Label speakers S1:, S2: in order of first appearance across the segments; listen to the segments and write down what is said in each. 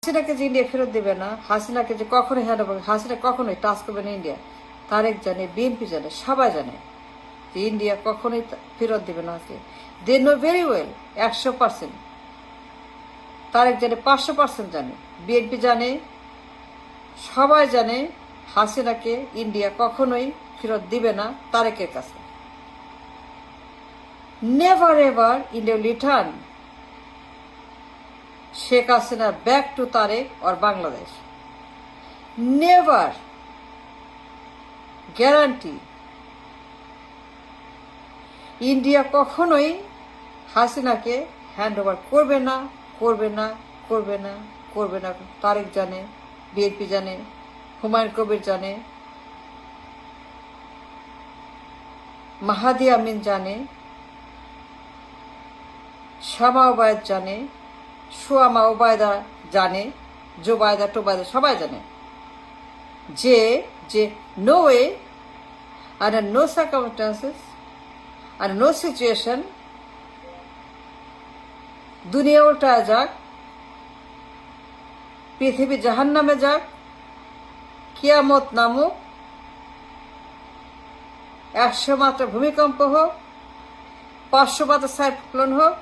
S1: হাসিনাকে যে ইন্ডিয়া ফেরত দেবে না, হাসিনাকে যে কখনোই হ্যান্ড ওভার, হাসিনা কখনোই টাচ করবে না ইন্ডিয়া। তারেক জানে, বিএনপি জানে, সবাই জানে যে ইন্ডিয়া কখনোই ফেরত দেবে না। They know very well, 100%। Tarek জানে, 500% জানে, বিএনপি জানে, সবাই জানে হাসিনাকে ইন্ডিয়া কখনোই ফেরত দিবে না তারেকের কাছে। Never ever India return Sheikh Hasina back to Tarek or Bangladesh. Never. Guarantee. India কখনোই হাসিনাকে হ্যান্ড ওভার করবে না, করবে না, করবে না, করবে না। তারেক জানে, বিএনপি জানে, হুমায়ুন কবির জানে, মাহাদি আমিন জানে, শামা ওবায়দ জানে, সুয়ামা ওবায়দা জানে, জোবায়দা টোবায়দা সবাই জানে যে যে নো ওয়ে আর নো সার্কামস্টান্সেস আর নো সিচুয়েশন দুনিয়া উল্টা যাক, পৃথিবী জাহান্নামে যাক, কিয়ামত নামুক, 100 মাত্রা ভূমিকম্প হোক, 500 মাত্রা সাইক্লোন হোক,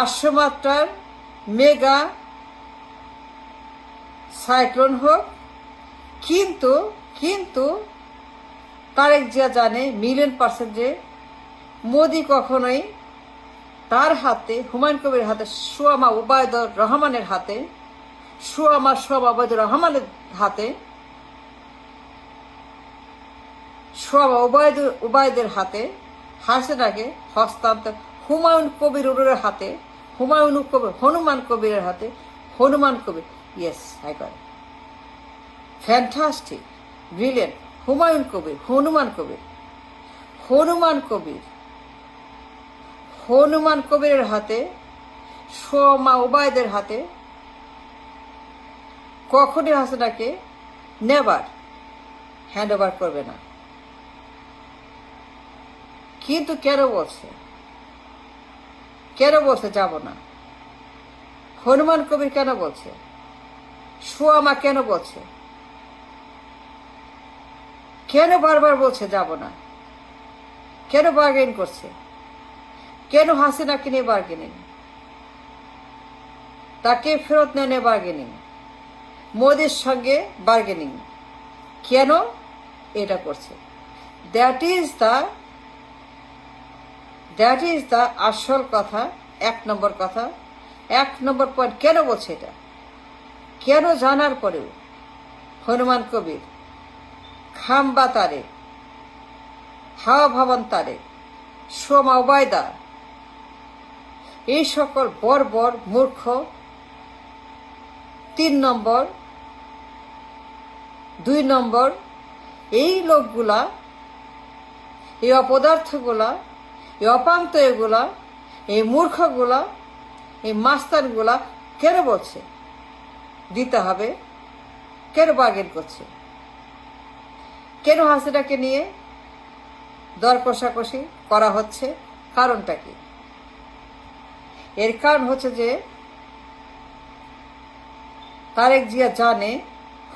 S1: 800 মাত্রার মেগা সাইক্লোন হোক, কিন্তু কিন্তু তারেক জিয়া জানে 1,000,000% যে মোদি কখনোই তার হাতে, হুমায়ুন কবির হাতে, সুয়ামা ওবায়দুর রহমানের হাতে, সুয়ামা ওবায়দুর রহমানের হাতে, সুয়ামা ওবায়দের হাতে হাসিনাকে হস্তান্তর, হুমায়ুন কবিরের হাতে, হনুমান কবিরের হাতে, Hanuman Kabir, yes I got it, fantastic, brilliant, Humayun Kabir, Hanuman কবিরের হাতে, সোমা ওবায়দের হাতে কখনই হাসিনাকে নেভার হ্যান্ড ওভার করবে না। কিন্তু কেন বলছে যাব না? হনুমান কবির কেন বলছে? সুয়ামা কেন বলছে? কেন বারবার বলছে যাব না? কেন বার্গেন করছে? কেন হাসিনাকে নিয়ে বার্গেনিং, তাকে ফেরত নিয়ে বার্গেনিং, মোদির সঙ্গে বার্গেনিং কেন এটা করছে? দ্যাট ইজ দ্য আসল কথা, 1 নম্বর কথা, 1 নম্বর পয়েন্ট। কেন বলছে এটা? কেন জানার পরেও হনুমান কবির, খাম্বা তারেক, হাওয়া ভবন তারেক, সোমা ওবায়দা, এই সকল বর্বর মূর্খ 3 নম্বর 2 নম্বর এই লোকগুলা, এই অপদার্থগুলা, এই অপান্ত এগুলা, এই মূর্খগুলা, এই মাস্তানগুলা কেন বলছে দিতে হবে? কেন বার্গেন করছে? কেন হাসিনাকে নিয়ে দর কষাকষি করা হচ্ছে? কারণটা কি? এর কারণ হচ্ছে যে তারেক জিয়া জানে,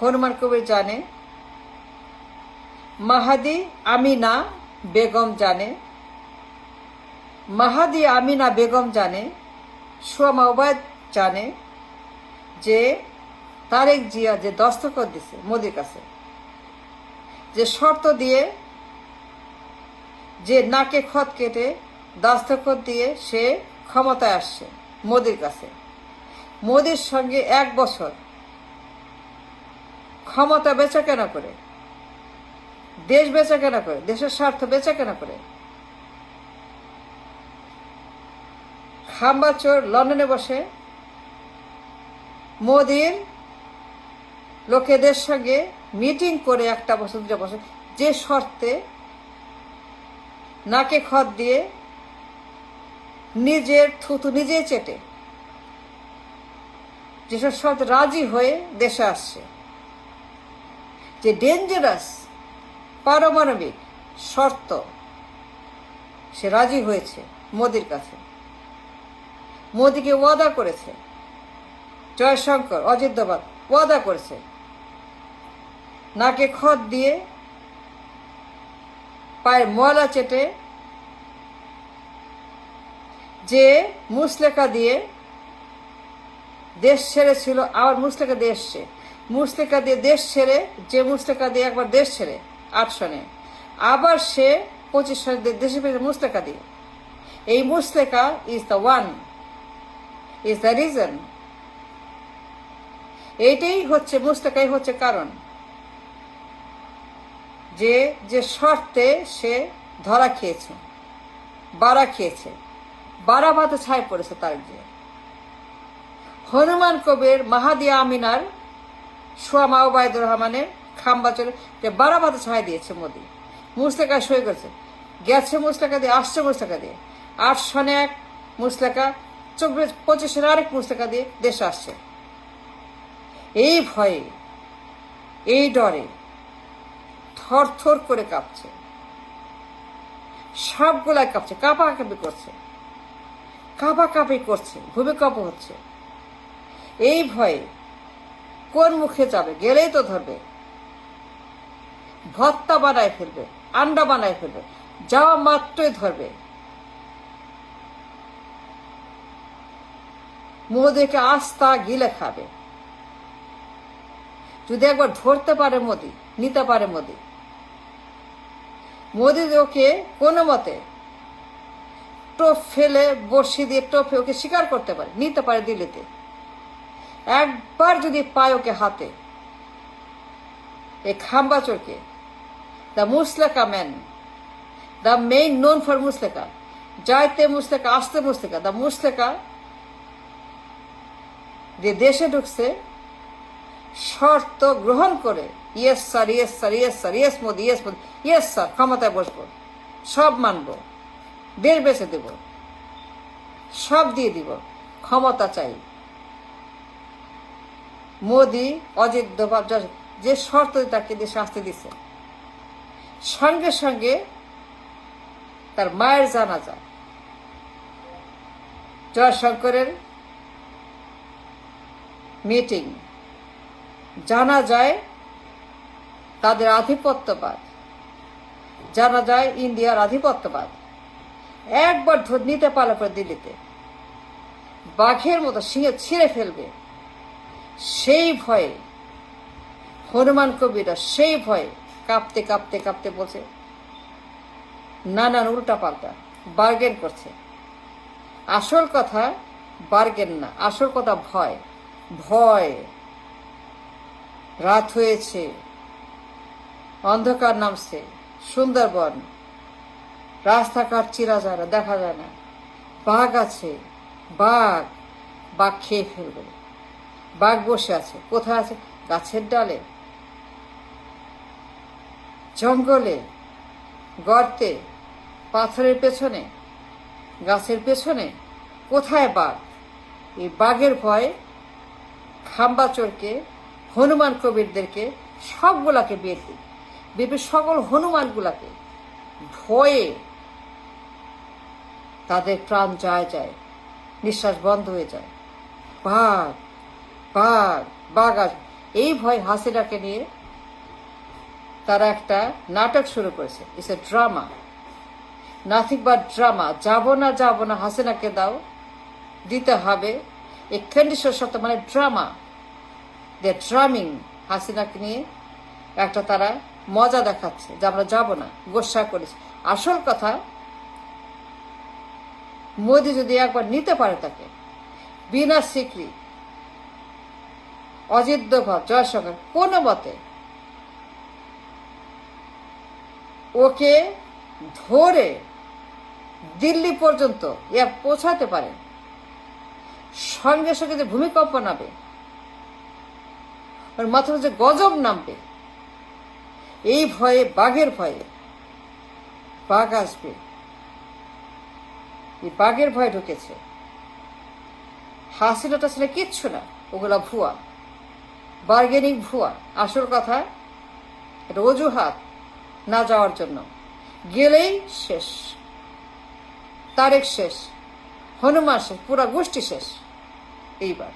S1: হনুমান কবির জানে, মাহাদি আমিনা বেগম জানে, সুয়ামা ওবায়দ জানে যে তারেক জিয়া যে দস্তখত দিছে মোদির কাছে, যে শর্ত দিয়ে, যে নাকে খত কেটে দস্তখত দিয়ে সে ক্ষমতায় আসছে মোদির কাছে, মোদির সঙ্গে 1 বছর ক্ষমতা বেচা কেনা করে, দেশ বেচা কেনা করে, দেশের স্বার্থ বেচা কেনা করে, খাম্বা চোর লন্ডনে বসে মোদির লোকেদের সঙ্গে মিটিং করে 1 বছর 2 বছর, যে শর্তে নাকে খত দিয়ে নিজের থুতু নিজেই চেটে যেসব শর্ত রাজি হয়ে দেশে আসছে, যে ডেঞ্জারাস পারমাণবিক শর্ত সে রাজি হয়েছে মোদির কাছে, মোদিকে ওয়াদা করেছে জয়শঙ্কর অজিত দোভাল ওয়াদা করেছে নাকে খত দিয়ে পায়ের ময়লা চেটে যে মুসলেখা দিয়ে দেশ ছেড়েছিল আবার মুসলেখা দিয়ে এসছে, মুসলেখা দিয়ে দেশ ছেড়ে, যে মুসলেখা দিয়ে একবার দেশ ছেড়ে 8 সনে আবার সে 25 সনে দেশে ফিরে মুসলেখা দিয়ে। এই মুসলেখা is the one, is the reason. এইটাই হচ্ছে মুসলেখাই হচ্ছে কারণ যে যে শর্তে সে ধরা খেয়েছে, বাড়া খেয়েছে, বাড়া ভাতে ছায় পড়েছে তার যে হনুমান কবির মাহাদিয়া আমিনার সোয়ামা ওবায়দুর রহমানের খাম্বাচলে যে বাড়া ভাতে ছায় দিয়েছে মোদি। মুসলেখা সই করেছে, গেছে মুসলেখা দিয়ে, আসছে মুসলেখা দিয়ে, 8 সনে এক মুসলেখা, 25 সনে আরেক মুসলেখা দিয়ে দেশে আসছে। এই ভয়ে, এই ডরে থর থর করে কাঁপছে, সবগুলাই কাঁপছে, কাঁপাকাঁপি করছে, কাঁপাকাঁপি করছে, ভূমিকম্প হচ্ছে। এই ভয়ে কোন মুখে যাবে, গেলেই তো ধরবে, ভর্তা বানায় ফেলবে, আন্ডা বানায় ফেলবে, যাওয়া মাত্রই ধরবে। মোদিকে আস্থা গিলে খাবে। যদি একবার ধরতে পারে মোদি, নিতে পারে মোদি, মোদি ওকে কোনো মতে টোপ ফেলে বর্ষি দিয়ে টোপে ওকে শিকার করতে পারে, নিতে পারে দিল্লিতে। একবার যদি পায় ওকে হাতে, এই খাম্বাচোরকে, দ্য মুসলেখা man, the main known for মুসলেখা, যাইতে মুসলেখা, আসতে মুসলেখা, দ্য মুসলেখা যে দেশে ঢুকছে শর্ত গ্রহণ করে, yes sir, yes sir, yes sir, yes Modi, yes Modi, yes sir, ক্ষমতায় বসবো, সব মানব, দেশ বেঁচে দেব, সব দিয়ে দিব, ক্ষমতা চাই। মোদি অজিত দোভাল যে শর্ত তাকে দিয়ে শাস্তি দিছে, সঙ্গে সঙ্গে তার মায়ের জানাজা, জয়শঙ্করের মিটিং, জানা যায় তাদের আধিপত্যবাদ, জানা যায় ইন্ডিয়ার আধিপত্যবাদ। একবার নিতে পারলে পরে দিল্লিতে বাঘের মতো সিংহে ছিঁড়ে ফেলবে, সেই ভয়ে হনুমান কবিরা সেই ভয়ে কাঁপতে কাঁপতে কাঁপতে বলছে, নানান উল্টা পাল্টা বার্গেন করছে। আসল কথা বার্গেন না, আসল কথা ভয়। ভয়, রাত হয়েছে, অন্ধকার নামছে, সুন্দরবন, রাস্তাঘাট চিরা যায় না, দেখা যায় না, বাঘ আছে, বাঘ, বাঘ খেয়ে ফেলবে। বাঘ বসে আছে, কোথায় আছে? গাছের ডালে, জঙ্গলে, গর্তে, পাথরের পেছনে, গাছের পেছনে, কোথায় বাঘ? এই বাঘের ভয় খাম্বাচোরকে, হনুমান কবিরদেরকে, সবগুলাকে বিপি সকল হনুমানগুলাকে ভয়ে তাদের প্রাণ যায় যায়, নিঃশ্বাস বন্ধ হয়ে যায়। বাঘ, বাঘ, বাঘ আসবে, এই ভয় হাসিনাকে নিয়ে তারা একটা নাটক শুরু করেছে। It's a drama, nothing but drama. যাবো না, যাবো না, হাসিনাকে দাও, দিতে হবে, এই কন্ডিশন শর্ত, মানে ড্রামা। দে ড্রামিং, হাসিনাকে নিয়ে একটা তারা মজা দেখাচ্ছে যে আমরা যাব না, গোসা করেছে। আসল কথা, মোদি যদি একবার নিতে পারে তাকে, বিনা সিকরি, অজিত দোভাল, জয়শঙ্কর কোনো মতে ওকে ধরে দিল্লি পর্যন্ত পৌঁছাতে পারে, সঙ্গে সঙ্গে যে ভূমিকম্প নামবে, ওর মাথার যে গজব নামবে, এই ভয়ে, বাঘের ভয়ে, বাঘ আসবে, এই বাঘের ভয়ে ঢুকেছে। হাসিনাটা ছিল কিচ্ছু না, ওগুলা ভুয়া, বার্গেনিং ভুয়া। আসল কথা এটা অজুহাত না যাওয়ার জন্য। গেলেই শেষ, তারেক শেষ, হনুমান শেষ, পুরা গোষ্ঠী শেষ এইবার।